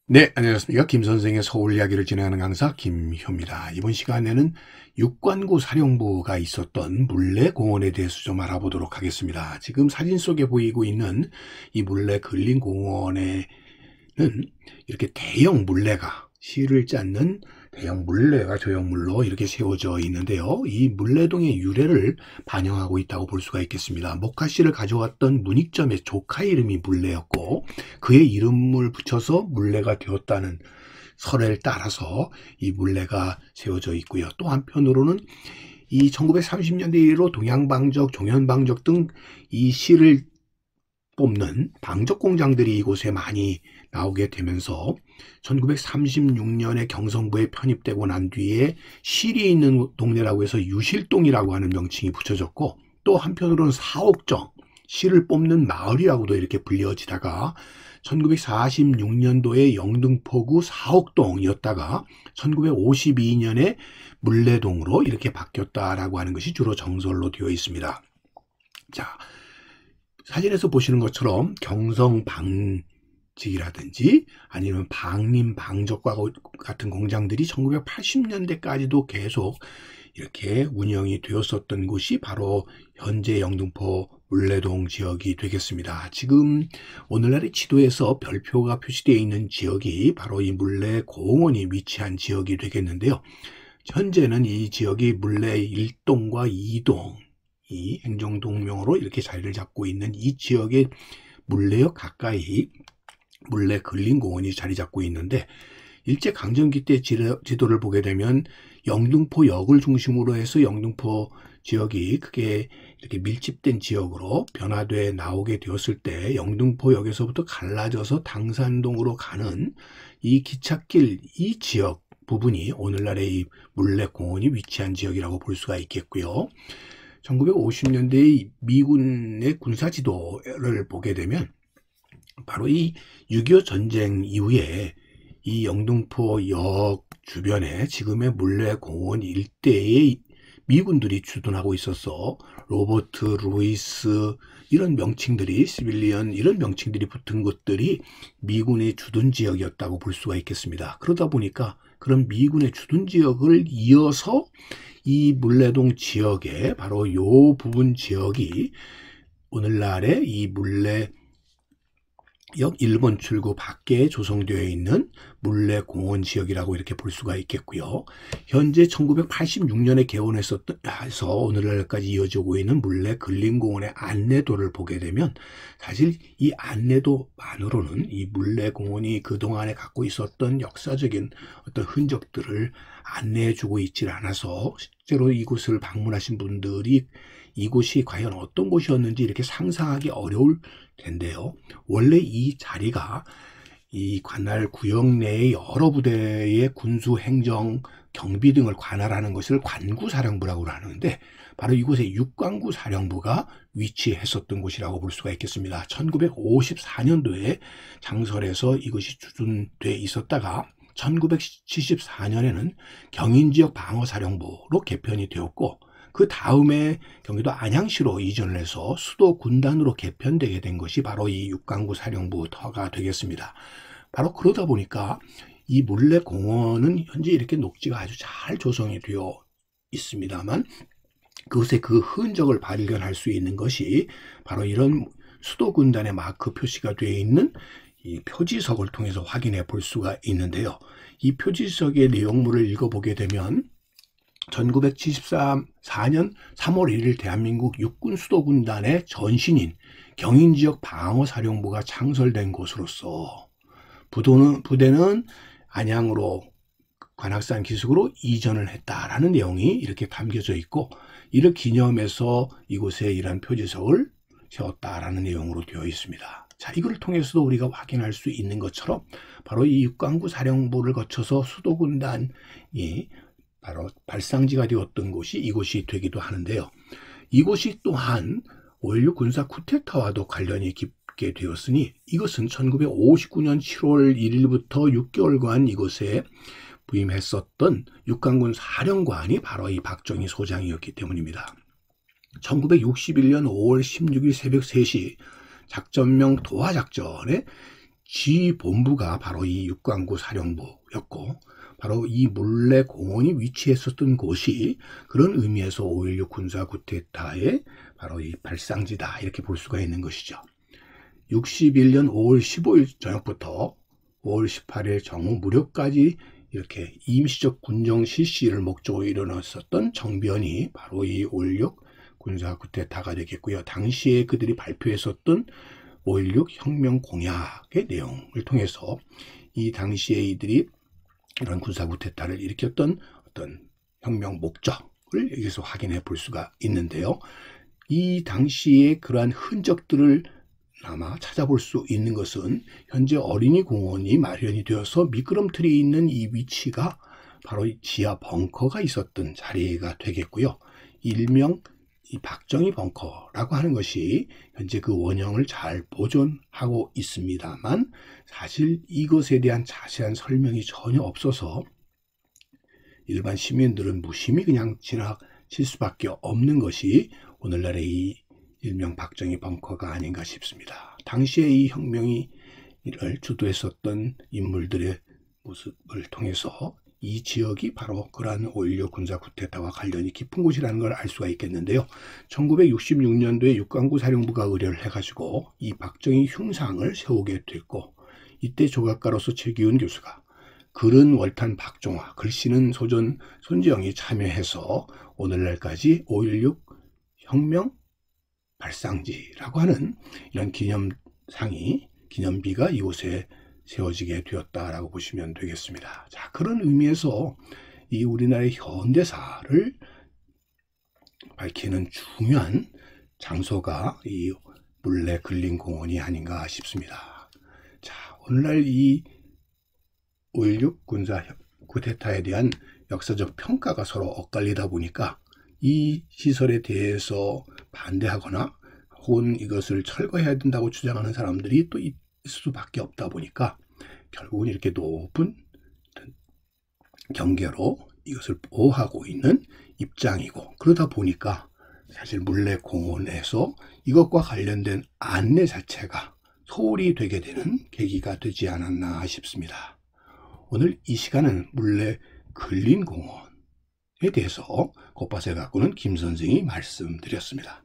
네, 안녕하십니까. 김 선생의 서울 이야기를 진행하는 강사 김효입니다. 이번 시간에는 육관구 사령부가 있었던 물레공원에 대해서 좀 알아보도록 하겠습니다. 지금 사진 속에 보이고 있는 이 물레 근린공원에는 이렇게 대형 물레가 실을 짰는 대형 물레가 조형물로 이렇게 세워져 있는데요. 이 물레동의 유래를 반영하고 있다고 볼 수가 있겠습니다. 목화씨를 가져왔던 문익점의 조카 이름이 물레였고 그의 이름을 붙여서 물레가 되었다는 설을 따라서 이 물레가 세워져 있고요. 또 한편으로는 이 1930년대 이후로 동양방적, 종현방적 등 이 실을 뽑는 방적 공장들이 이곳에 많이 나오게 되면서 1936년에 경성부에 편입되고 난 뒤에 실이 있는 동네라고 해서 유실동이라고 하는 명칭이 붙여졌고, 또 한편으로는 사옥정, 실을 뽑는 마을이라고도 이렇게 불려지다가 1946년도에 영등포구 사옥동이었다가 1952년에 물레동으로 이렇게 바뀌었다라고 하는 것이 주로 정설로 되어 있습니다. 자, 사진에서 보시는 것처럼 경성방직이라든지 아니면 방림, 방적과 같은 공장들이 1980년대까지도 계속 이렇게 운영이 되었었던 곳이 바로 현재 영등포 물레동 지역이 되겠습니다. 지금 오늘날의 지도에서 별표가 표시되어 있는 지역이 바로 이 물레공원이 위치한 지역이 되겠는데요. 현재는 이 지역이 물레 1동과 2동 이 행정동명으로 이렇게 자리를 잡고 있는 이 지역의 물레역 가까이 물레 근린공원이 자리 잡고 있는데, 일제강점기 때 지도를 보게 되면 영등포역을 중심으로 해서 영등포 지역이 크게 이렇게 밀집된 지역으로 변화돼 나오게 되었을 때 영등포역에서부터 갈라져서 당산동으로 가는 이 기찻길 이 지역 부분이 오늘날의 이 물레공원이 위치한 지역이라고 볼 수가 있겠고요. 1950년대의 미군의 군사지도를 보게 되면 바로 이 6.25 전쟁 이후에 이 영등포역 주변에 지금의 물레공원 일대에 미군들이 주둔하고 있어서 로버트, 루이스 이런 명칭들이 시빌리언 이런 명칭들이 붙은 곳들이 미군의 주둔 지역이었다고 볼 수가 있겠습니다. 그러다 보니까 그런 미군의 주둔 지역을 이어서 이 물레동 지역에 바로 요 부분 지역이 오늘날의 이 물레역 1번 출구 밖에 조성되어 있는 물레공원 지역이라고 이렇게 볼 수가 있겠고요. 현재 1986년에 개원해서 오늘날까지 이어지고 있는 물레 근린공원의 안내도를 보게 되면 사실 이 안내도만으로는 이 물레공원이 그동안에 갖고 있었던 역사적인 어떤 흔적들을 안내해주고 있질 않아서 실제로 이곳을 방문하신 분들이 이곳이 과연 어떤 곳이었는지 이렇게 상상하기 어려울 텐데요. 원래 이 자리가 이 관할 구역 내의 여러 부대의 군수, 행정, 경비 등을 관할하는 것을 관구사령부라고 하는데 바로 이곳에 육관구 사령부가 위치했었던 곳이라고 볼 수가 있겠습니다. 1954년도에 장설에서 이것이 주둔돼 있었다가 1974년에는 경인지역 방어사령부로 개편이 되었고, 그 다음에 경기도 안양시로 이전을 해서 수도 군단으로 개편되게 된 것이 바로 이 육관구 사령부터가 되겠습니다. 바로 그러다 보니까 이 물레공원은 현재 이렇게 녹지가 아주 잘 조성이 되어 있습니다만 그곳에 그 흔적을 발견할 수 있는 것이 바로 이런 수도 군단의 마크 표시가 되어 있는 이 표지석을 통해서 확인해 볼 수가 있는데요. 이 표지석의 내용물을 읽어보게 되면 1974년 3월 1일 대한민국 육군 수도군단의 전신인 경인지역 방어사령부가 창설된 곳으로서 부대는 안양으로 관악산 기슭으로 이전을 했다라는 내용이 이렇게 담겨져 있고, 이를 기념해서 이곳에 이러한 표지석을 세웠다라는 내용으로 되어 있습니다. 자, 이걸 통해서도 우리가 확인할 수 있는 것처럼 바로 이 육관구 사령부를 거쳐서 수도군단이 바로 발상지가 되었던 곳이 이곳이 되기도 하는데요. 이곳이 또한 5.16 군사 쿠데타와도 관련이 깊게 되었으니 이것은 1959년 7월 1일부터 6개월간 이곳에 부임했었던 육관군 사령관이 바로 이 박정희 소장이었기 때문입니다. 1961년 5월 16일 새벽 3시 작전명 도하작전에 지본부가 바로 이 육관구 사령부였고, 바로 이 물레공원이 위치했었던 곳이 그런 의미에서 5.16 군사 쿠데타의 바로 이 발상지다, 이렇게 볼 수가 있는 것이죠. 61년 5월 15일 저녁부터 5월 18일 정오 무렵까지 이렇게 임시적 군정 실시를 목적으로 일어났었던 정변이 바로 이 5.16 군사 쿠데타가 되겠고요. 당시에 그들이 발표했었던 5.16 혁명 공약의 내용을 통해서 이 당시에 이들이 이런 군사 쿠데타를 일으켰던 어떤 혁명 목적을 여기서 확인해 볼 수가 있는데요. 이 당시에 그러한 흔적들을 아마 찾아볼 수 있는 것은 현재 어린이 공원이 마련이 되어서 미끄럼틀이 있는 이 위치가 바로 지하 벙커가 있었던 자리가 되겠고요. 일명 이 박정희 벙커라고 하는 것이 현재 그 원형을 잘 보존하고 있습니다만, 사실 이것에 대한 자세한 설명이 전혀 없어서 일반 시민들은 무심히 그냥 지나칠 수밖에 없는 것이 오늘날의 이 일명 박정희 벙커가 아닌가 싶습니다. 당시에 이 혁명을 주도했었던 인물들의 모습을 통해서 이 지역이 바로 그러한 5.16 군사 쿠데타와 관련이 깊은 곳이라는 걸 알 수가 있겠는데요. 1966년도에 육관구 사령부가 의뢰를 해가지고 이 박정희 흉상을 세우게 됐고, 이때 조각가로서 최기훈 교수가 글은 월탄 박종화, 글씨는 소전 손지영이 참여해서 오늘날까지 5.16 혁명 발상지라고 하는 이런 기념비가 이곳에 세워지게 되었다라고 보시면 되겠습니다. 자, 그런 의미에서 이 우리나라의 현대사를 밝히는 중요한 장소가 이 물레 근린공원이 아닌가 싶습니다. 자, 오늘날 이 5.16 군사 쿠데타에 대한 역사적 평가가 서로 엇갈리다 보니까 이 시설에 대해서 반대하거나 혹은 이것을 철거해야 된다고 주장하는 사람들이 또 있을 수밖에 없다 보니까 결국은 이렇게 높은 경계로 이것을 보호하고 있는 입장이고, 그러다 보니까 사실 물레공원에서 이것과 관련된 안내 자체가 소홀히 되게 되는 계기가 되지 않았나 싶습니다. 오늘 이 시간은 물레 근린공원에 대해서 곳밭에 가꾸는 김 선생이 말씀드렸습니다.